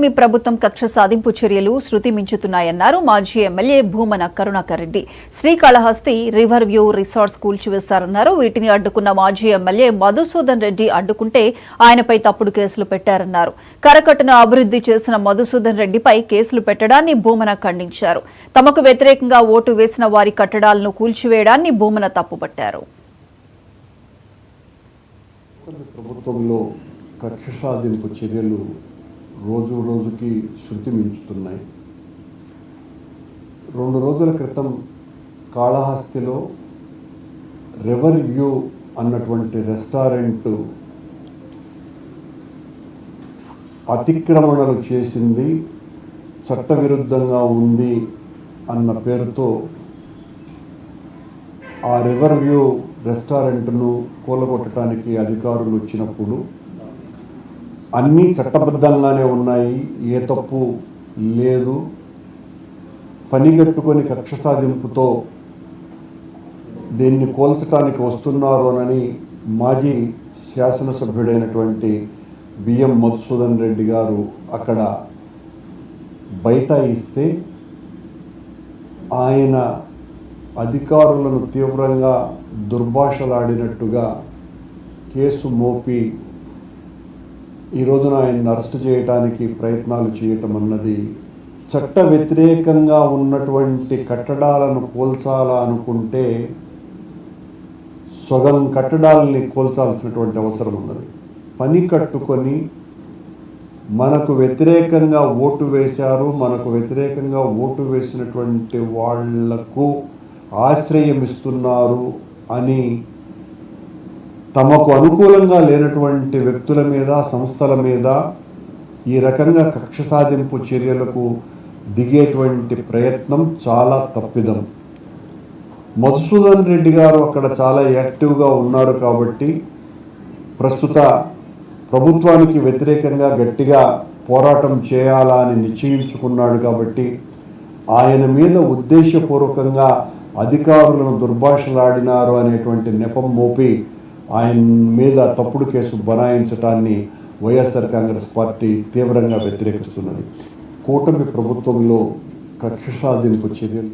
మీ ప్రభుత్వం కక్ష సాధింపు చర్యలు శృతి మించుతున్నాయన్నారు మాజీ MLA Bhumana Karunakar Reddy. Srikalahasti river view resorts కూల్చివేశారన్నారు. వీటిని అడ్డుకున్న మాజీ ఎమ్మెల్యే మధుసూదన్ రెడ్డి అడ్డుకుంటే ఆయనపై తప్పుడు కేసులు పెట్టారన్నారు. కరకట్టను అభివృద్ధి చేసిన మధుసూదన్ రెడ్డిపై కేసులు పెట్టడాన్ని భూమన ఖండించారు. తమకు వ్యతిరేకంగా ఓటు వేసిన వారి కట్టడాలను కూల్చివేయడాన్ని భూమన తప్పుపట్టారు. ప్రభుత్వంలో కక్ష సాధింపు చర్యలు రోజు రోజుకి శృతి మించుతున్నాయి. 2 రోజుల క్రితం కాళహస్తిలో రివర్ వ్యూ అన్నటువంటి రెస్టారెంట్ అతిక్రమణలు చేసింది, చట్టవిరుద్ధంగా ఉంది అన్న పేరుతో ఆ రివర్ వ్యూ రెస్టారెంట్ను కూలగొట్టడానికి అధికారులు వచ్చినప్పుడు అన్నీ చట్టబద్ధంగానే ఉన్నాయి, ఏ తప్పు లేదు, పనిగట్టుకొని కక్ష సాధింపుతో దీన్ని కోల్చడానికి వస్తున్నారు అని మాజీ శాసనసభ్యుడైనటువంటి బిఎం మధుసూదన్ రెడ్డి గారు అక్కడ బైఠాయిస్తే ఆయన అధికారులను తీవ్రంగా దుర్భాషలాడినట్టుగా కేసు మోపి ఈ రోజున ఆయన్ని అరెస్టు చేయడానికి ప్రయత్నాలు చేయటం అన్నది చట్ట వ్యతిరేకంగా ఉన్నటువంటి కట్టడాలను కూల్చాలా అనుకుంటే సగం కట్టడాలని కూల్చాల్సినటువంటి అవసరం ఉన్నది. పని కట్టుకొని మనకు వ్యతిరేకంగా ఓటు వేశారు, మనకు వ్యతిరేకంగా ఓటు వేసినటువంటి వాళ్లకు ఆశ్రయం ఇస్తున్నారు అని తమకు అనుకూలంగా లేనటువంటి వ్యక్తుల మీద, సంస్థల మీద ఈ రకంగా కక్ష సాధింపు చర్యలకు దిగేటువంటి ప్రయత్నం చాలా తప్పిదం. మధుసూదన్ రెడ్డి గారు అక్కడ చాలా యాక్టివ్గా ఉన్నారు కాబట్టి, ప్రస్తుత ప్రభుత్వానికి వ్యతిరేకంగా గట్టిగా పోరాటం చేయాలా అని నిశ్చయించుకున్నాడు కాబట్టి ఆయన మీద ఉద్దేశపూర్వకంగా అధికారులను దుర్భాషలాడినారు అనేటువంటి నెపం మోపి ఆయన మీద తప్పుడు కేసు బనాయించడాన్ని వైఎస్ఆర్ కాంగ్రెస్ పార్టీ తీవ్రంగా వ్యతిరేకిస్తున్నది. కూటమి ప్రభుత్వంలో కక్ష సాధింపు చర్యలు